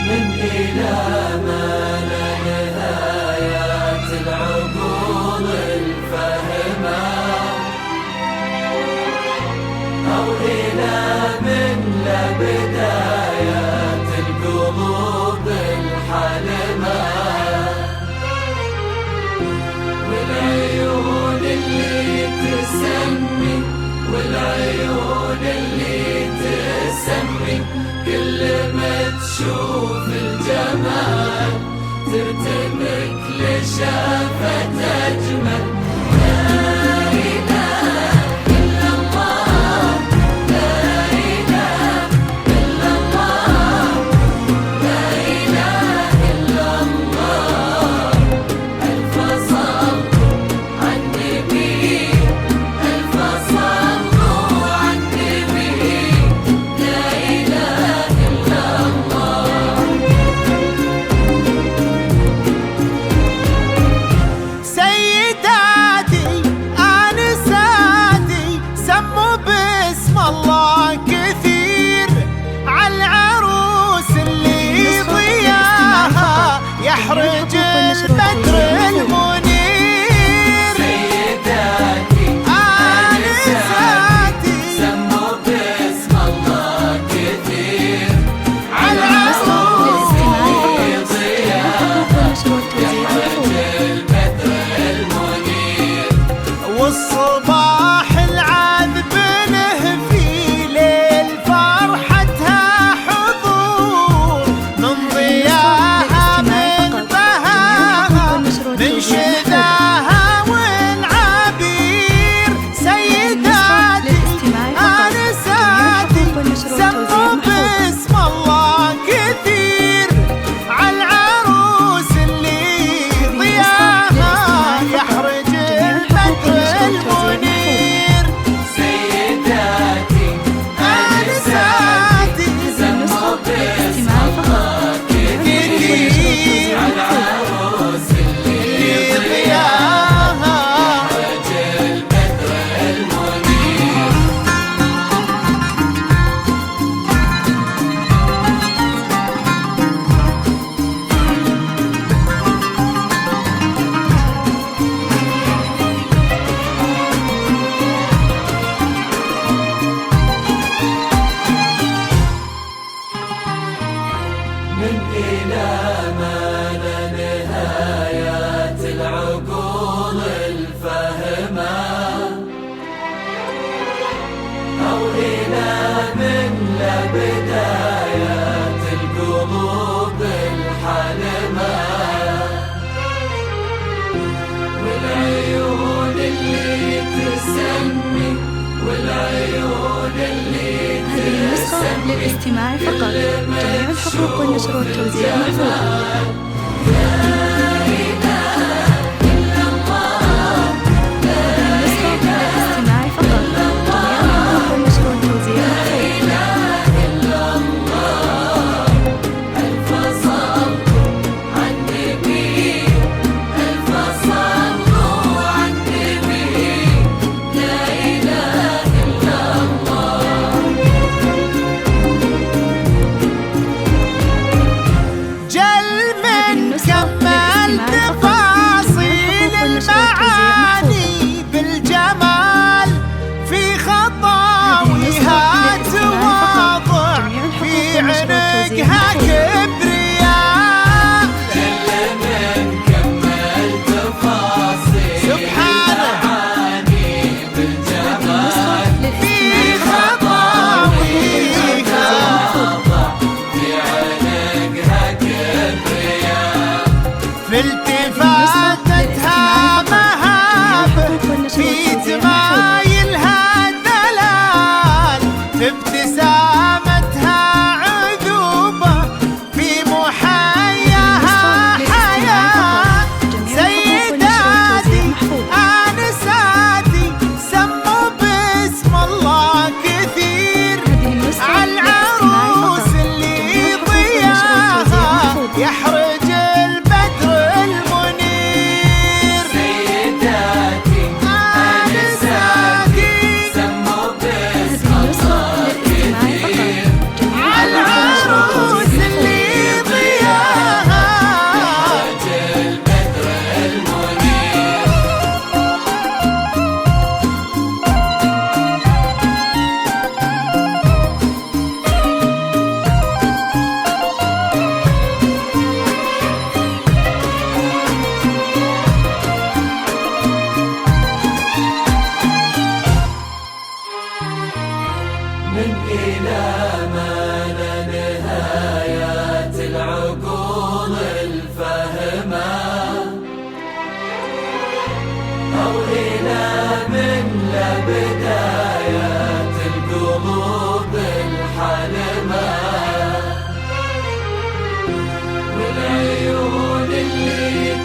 من إلى ما لا نهايات العقول الفهمة، أو إلى من لا بدايات القلوب الحلمة، والعيون اللي تسمي، والعيون اللي تسمي كل ما تشوف الجمال ترتبك لشافة أجمل. لا إله إلا الله، لا إله إلا الله، لا إله إلا الله. ألف صلوا على النبي، ألف صلوا على النبي، لا إله إلا الله. سيداتي آنساتي سموا باسم الله كثير عالعروس اللي ضياها يحرج البدر المنير. سيداتي آنساتي سموا باسم الله كثير عالعروس اللي ضياها يحرج البدر المنير. والصباح العذب له في ليل فرحتها حضور من ضياها من بهاها من شذاها والعبير. سيداتي آنساتي سموا باسم الله كثير عالعروس اللي ضياها يحرج البدر المنير. سيداتي آنساتي سموا باسم الله كثير عالعروس اللي ضياها يحرج البدر المنير. من إلى ما لا نهايات العقول الفهمة، أو إلى من لا بدايات القلوب الحلمة، والعيون اللي تسمي، والعيون اللي هذه النسخة للاستماع فقط. جميع الحقوق والنشر والتوزيع محفوظة.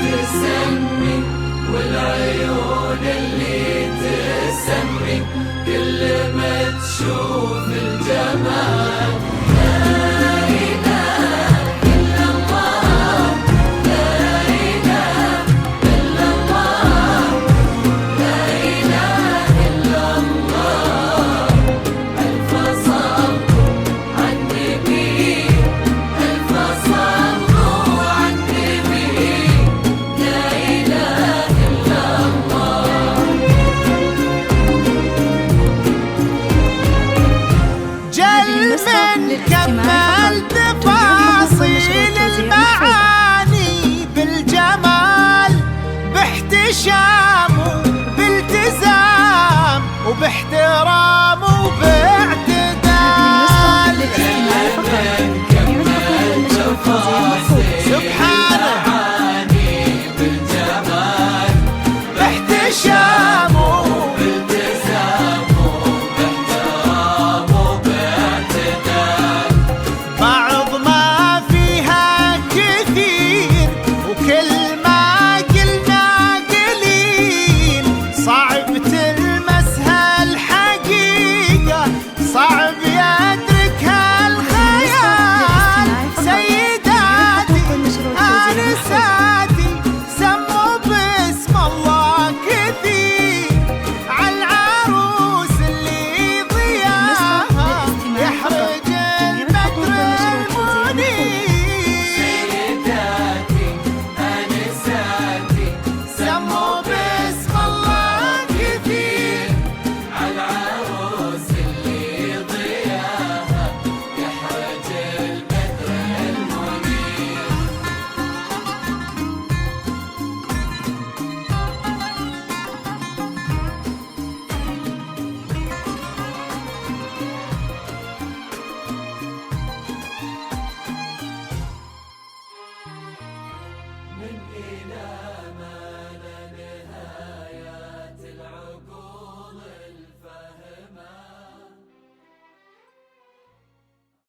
تسمي والعيون اللي تسمي كل ما تشوف الجمال. لا إله إلا الله، لا إله إلا الله، لا إله إلا الله. ألف صلوا على النبي، ألف صلوا على النبي، لا إله إلا الله. جل من كمل تفاصيل المعاني بالجمال، باحتشام وبالتزام وباحترام وباعتدال. سبحانه بالجمال، باحتشام بالتزام وباحترام وباعتدال. بعض ما فيها كثير وكل ما قلنا قليل، صعب تلمسها الحقيقة، صعب يدركها الخيال. سيداتي آنساتي سموا باسم الله كثير عالعروس اللي ضياها يحرج البدر المنير. سيداتي آنساتي سموا باسم الله كثير عالعروس اللي ضياها يحرج البدر المنير. من إلى ما لا نهايات العقول